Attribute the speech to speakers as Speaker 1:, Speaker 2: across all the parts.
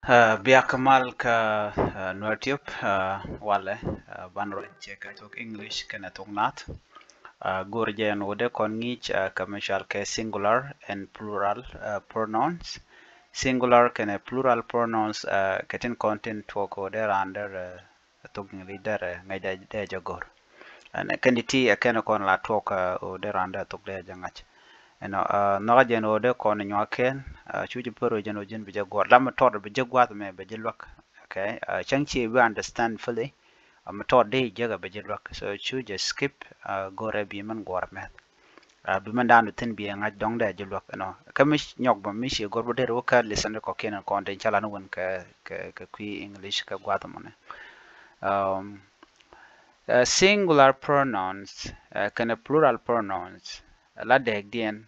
Speaker 1: Biakamal ka nuatiup wale banro cheka tok English kana tok nat gurjen wode kon ngich commercial ke singular and plural pronouns singular kana plural pronouns ketin content tok wode under tok leader ngaja de jagor and kanditi akena kon la tok wode under tok de jangach naga jen wode kon nywaken chuji pero jeno jen bija gwar lam tor bija gwat me bija lwak okay changchi we understand fully tor de jaga bija lwak so chu just skip gore bi man gwar me bi man dan tin bi ngaj dong de je lwak kamish nyok ba mishi gor bo de ro ka listen ko ken kon de chala no won ka kui english ka gwat mo ne um singular pronouns kana plural pronouns la de dien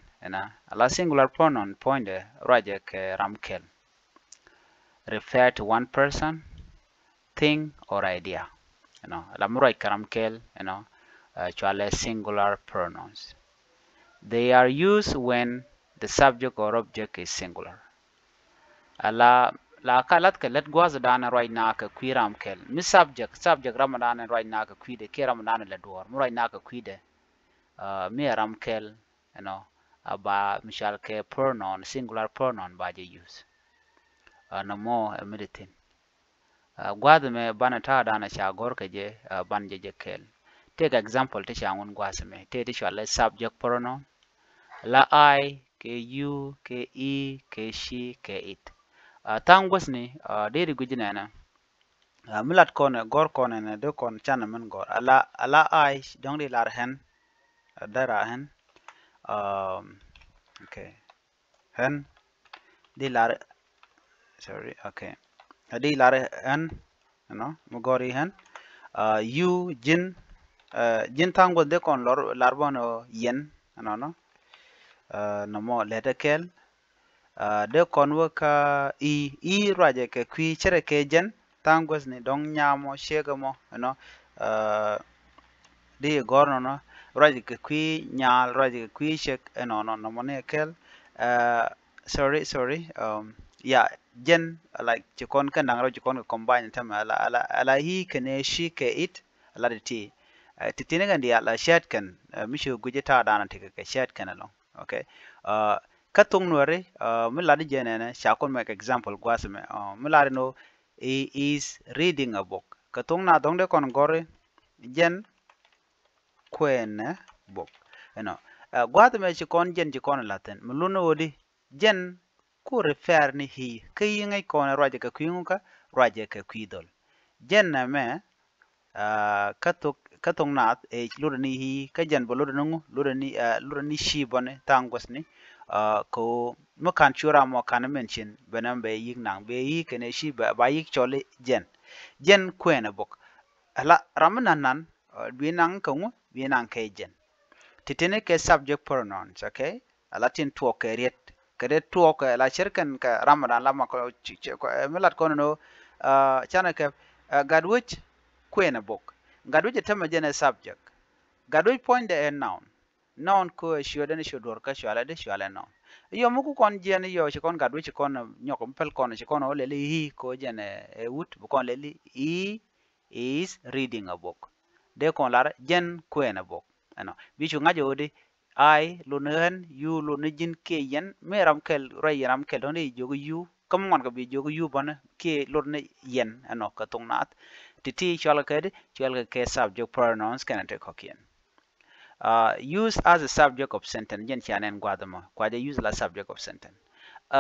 Speaker 1: la singular pronoun pointe raja ke ramkel refer to one person, thing or idea. La murai karamkel, actually singular pronouns. They are used when the subject or object is singular. La kalat ke let gwaza dana right na ka kwi ramkel. Mi subject ramadana right na ka kwi de ke ramadana le duor. Murai na ka kwi de mi ramkel, ba mishal ke pronoun singular pronoun ba je use. No more meditin gwada me bana ta dana cha gor ke je ban je kel take example te cha ngun gwasa me te shwale subject pronoun la I ke you ke e ke she ke it tangwas ni de ri gujina na milat kon gor kon ne de kon chana men gor ala I dong de lar hen dara hen okay hen de lar sorry okay di lar hen mugori hen you jin tango de kon larbono yen no mo leta kel de kon waka i raje ke kwi chere ke jen tangos ni dong nyamo shega mo di gorno no raje ke kwi nyal raje ke kwi shek no mo ne kel sorry yeah jen like chikon kan nangro chikon combine tam ala hi kene she ke it ala de ti titine kan dia la shat kan mishu gujeta dana tike ke shat kan along okay katung nuare miladi jenene shakon make example gwasme miladi no he is reading a book katung na dongde kon gore jen kwen book gwasme chikon jen chikon laten muluno wodi jen ku refer ni hi kayinga kon raje ka kwinga raje ka kwidol jen na me katung na lura ni hi ka jen bo lura ni shi bone tangwas ni ko mo kan chura mo kan mention benam be yik nang be yi kene shi ba yik chole jen kwena bok ala ramanan nan bi nang ko bi nang ke jen titene ke subject pronouns okay ala tin to ke riet kede to ke la shirkan ka ramadan lama ko milat ko no chana ke gadwich kwena bok gadwich tama jene subject gadwich point the noun ko shoden shodor ka shala de shala noun yo muku kon jene yo chikon gadwich kon nyoko pel kon chikon ole le hi ko jene wut bu kon le he is reading a book de kon lar jen kwena bok bichu ngajo de I lunen you lunijin ke yen me ramkel ray ramkel don jogo you kam mon ko bi jogo you bon ke lurne yen ka tungnat titi chala ke subject pronouns can take hokkien use as a subject of sentence jen chanen gwadama kwaje use la subject of sentence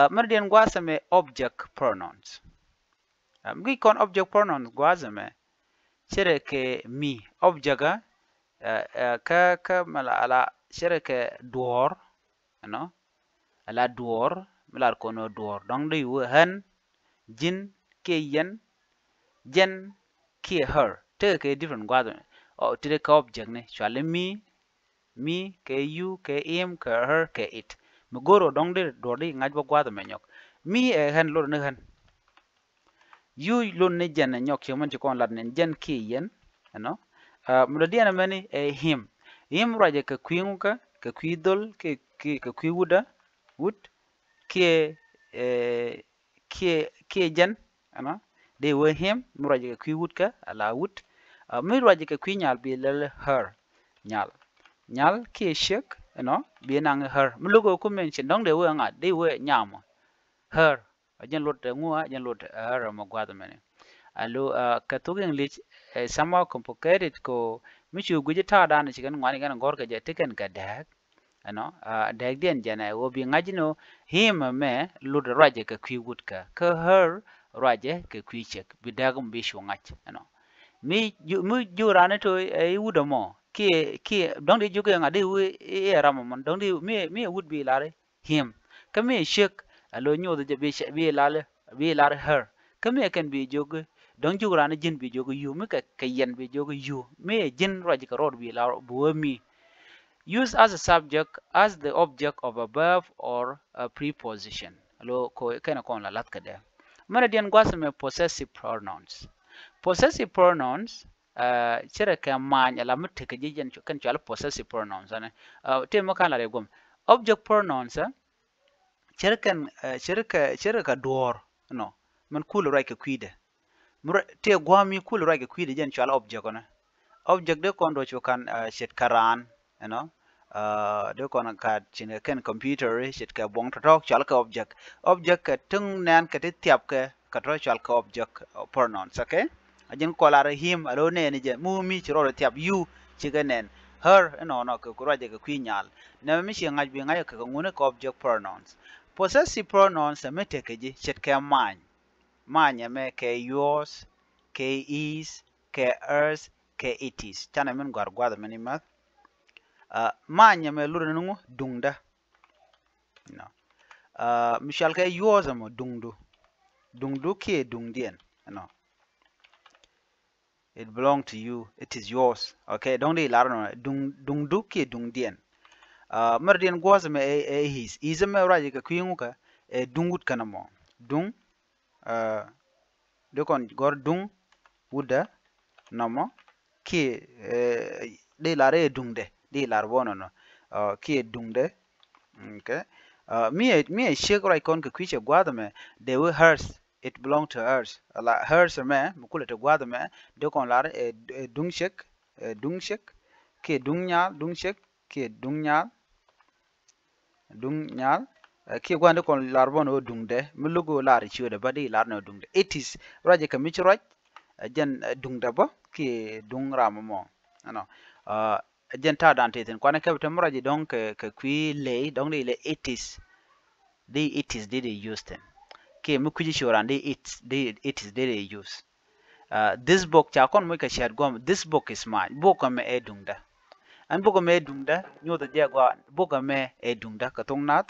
Speaker 1: merdien gwasame object pronouns mgi kon object pronouns gwasame chere ke mi object ka mala ala shirke duor ala duor milar kono duor dong de yu han jin ke yen jen ke her te ke different gwado te ka object ne chale mi ke you ke im ke her ke it mugoro dong de duor de ngaj bo gwado menyok mi han lor ne han you lon ne jen nyok yemen ti kon lad ne jen ke yen muladiana mani him raje ka kwinguka ka kwidol ke kwiwuda wut ke jen ano de we him mi raje ka kwi wood ka ala wood mi raje ka kwi nyal bi le her nyal nyal ki shek ano bi nang her mi logo ko mention dong de we nga de we nyam her ajen lot ngua ajen lot her ma gwa de mene alo ka to english somehow complicated ko mi chu guje ta da ne chigan ngani gan gor ka je tiken ka dak ano dak den jana wo bi ngajino him me lud raje ka kwi wood ka her raje ka kwi chek bi dagum bi shu ngach ano mi jurane to e wudo mo ki dong de juke nga de we e ramo mon dong de mi would be lare him kami shek alo nyodo je bi lale bi lare her kami kan bi joge dong jurane jin bi joge yu mi ka yen bi joge yu mi jin raji ka rod bi lare bu mi use as a subject as the object of a verb or a preposition alo ko kana kon la lat ka de mana dian gwasme possessive pronouns possessive pronouns chere ka man ala mutte ka jijen kan chala possessive pronouns ane te mo kan la gom object pronouns chere ka door no man kul right ka kwide te gwami kul right ka kwide jen chala object ona object de kon do kan shet karan no de kon ka chin kan computer shet ka bong tok chala ka object ka tung nan ka te tiap ka tro chala ka object pronouns okay ajin kolar him alo ne ni je mu mi chiro tiap you chiganen her no ko raje ka kwinyal na mi shi ngaj bi ngaj ka ngune ko object pronouns possessive pronouns mete ke ji chet ka man ya me ke yours ke is ke ers ke it is tana min gwargwada mani ma man ya me lura nungu dungda no mishal ke yours mo dungdu ke dungdien no it belongs to you, it is yours. Okay, don't they larno dung duki dung dien. Merdien gwas me his. Is me raji ka kuyunguka dungut kanamo. Dung dekon gor dung wuda namo ki de lare dungde de larbono no ki dungde. Okay. Me shake right kon ka kuiche gwadame they were hers. It belonged to hers. La hers me mukule te gwada me de kon lar dungshek ke dungshek ke dungnyal ke gwanda kon larbon o dungde mulugo lar chiode badi lar no dungde it is raje ka michroch jen dungda ba ke dungramo mo ano jen ta dante ten kwana ke raje donc ke kwi le donc le it is they use them ke mukuji shorande it is they use this book cha kon mo ka share gom this book is mine book me e dungda an book me dungda nyodo je gwa book me e dungda ka tongnat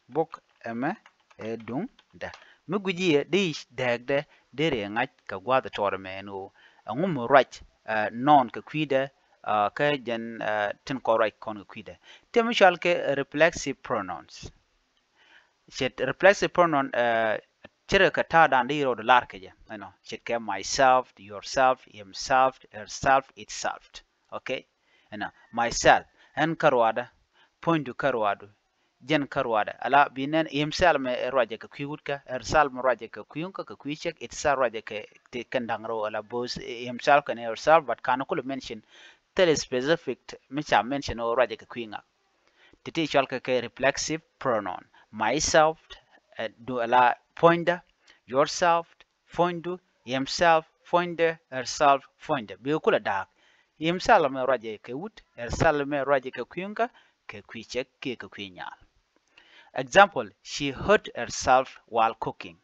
Speaker 1: book me e dungda mukuji de dagde dere ngach ka gwa da tor me no ngum right non ka kwide ka jen tin ko right kon ka kwide temishal ke reflexive pronouns shet reflexive pronoun chere ka ta dan diro de lar ke je no shet ke myself yourself himself herself itself okay no myself en karwada point to karwadu jen karwada ala binen himself me raje ka kwiwut ka herself me raje ka kwiyunka ka kwichek itself raje ka te kandangro ala both himself and herself but can could mention tell specific me cha mention o raje ka kwinga titi chalka ke reflexive pronoun myself do ala pointer yourself pointer himself pointer herself pointer bi kula dak himself me raje ke wut herself me raje ke kwinga ke kwichek ke kwinyal example she hurt herself while cooking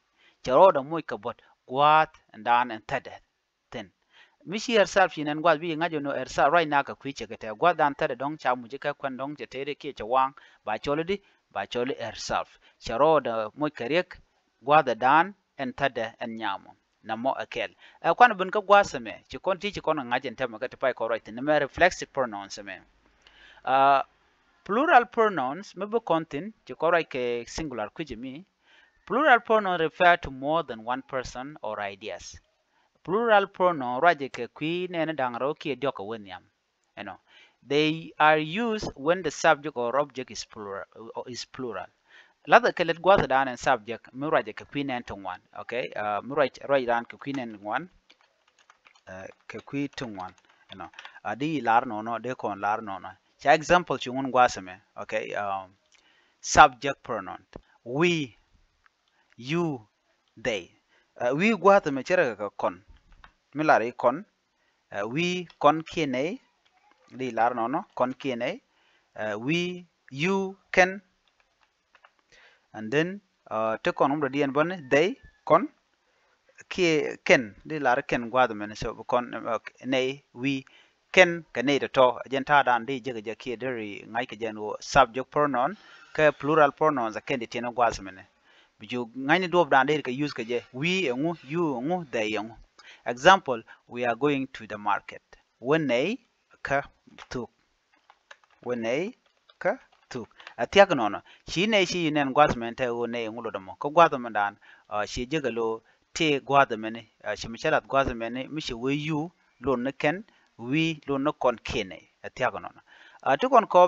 Speaker 1: charoda moy ka bot gwat and dan and tada ten mishi herself yin gwat bi ngajo no herself right now ka kwiche ke te gwat dan tada dong cha muje ka kwan dong je tere ke chawang ba choli herself charoda moy karek gwada dan and tada and nyamo na mo akel kwan bun ka gwasame chi kon ti chi kon ngajen tema ka te pai ko right ne me reflexive pronouns me plural pronouns may be contain ke singular kujimi. Plural pronouns refer to more than one person or ideas. Plural pronoun raje ke kui nene dangro ki dioka wenyam. You know, they are used when the subject or object is plural. lather ke let gwatha dan and subject mi raja ke queen and one. Okay, mi right dan ke queen and one, ke qui one, you know, adi lar no de kon lar no. Cha example chungun gwasame. Okay, subject pronoun we, you, they. We gwatha me chere ka kon mi lari kon, we kon kine di lar no kon kine, we, you, can, and then te kon umra di en bonne they kon ki ken di lar ken gwada men so kon nei we ken ka nei to agenta dan di jega je ki deri ngai ke jeno subject pronoun ka plural pronouns ken di teno gwada men biju ngai ni dob dan di ka use ka je we ngu, you ngu, they ngu. Example, we are going to the market. When nei ka tuk, when nei ka tuk atiak nono shi ne shi nen gwasmen te o ne ngulo damo ko gwasmen dan shi jegalo te gwasmen shi michalat gwasmen mi shi we you lo ne ken we lo ne kon kene atiak nono to kon ko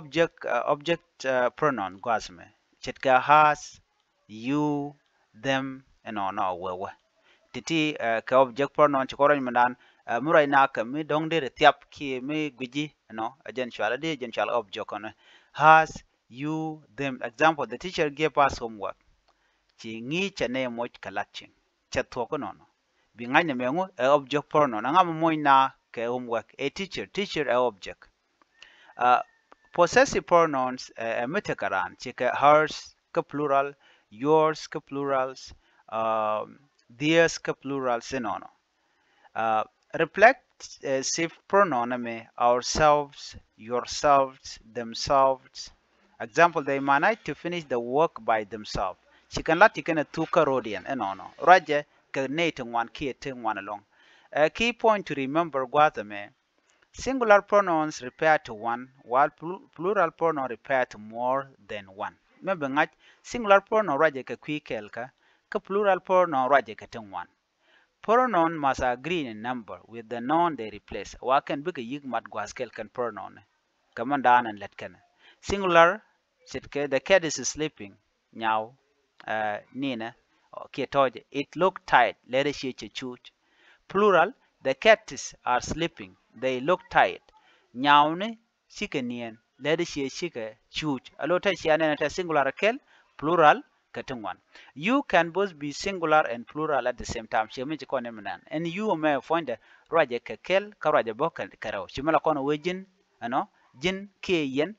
Speaker 1: object pronoun gwasmen chitka has, you, them, and no we titi ka object pronoun chikoran mandan murai na ka mi dong de tiap ki mi gwiji no ajen chala de jen chala object on has, you, them. Example, the teacher gave us homework. Chi ngi chane moch kalaching. Chat thoko nono. Bingai ne mengu a object pronoun. Anga moy na ke homework. A teacher, teacher a object. Possessive pronouns metakaran. Chika hers ka plural, yours ka plurals, theirs ka plurals nono. Reflexive pronoun me ourselves, yourselves, themselves. Example, they managed to finish the work by themselves. She can let you a tuka rodian and no. Raja can one key ting one along. A key point to remember me singular pronouns refer to one, while plural pronoun refer to more than one. Remember that singular pronoun raja ka kelka, ka plural pronoun raja ka ting one. Pronoun must agree in number with the noun they replace. Wakan big yig mat gwaskel kan pronoun. Kamandan and letkan. Singular, the cat is sleeping. Now, Nina, it looked tired. Let us choose. Plural, the cats are sleeping. They look tired. Now, chicken, let us choose. Alota shiana singular kel, plural, one. You can both be singular and plural at the same time. And you may find the raja kakel, karaja bokan karo. Shimala kono wejin, ano, jin, ke yen.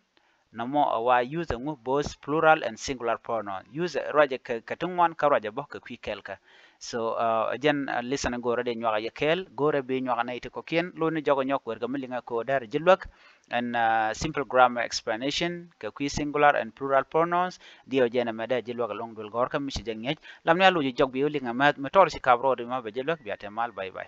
Speaker 1: Namo awa use both plural and singular pronoun. Use raja katungwan ka raja boka kwikelka. So again listen go rade nywaga yakel gore be nywaga na ite kokien lo ni jogo nyok werga milinga ko dar jilwak and simple grammar explanation ka kwi singular and plural pronouns dio jena meda jilwak long dul gor kam mi jengej lamnya lo jog bi linga ma tor si kabro de ma be jilwak bi atemal bye bye.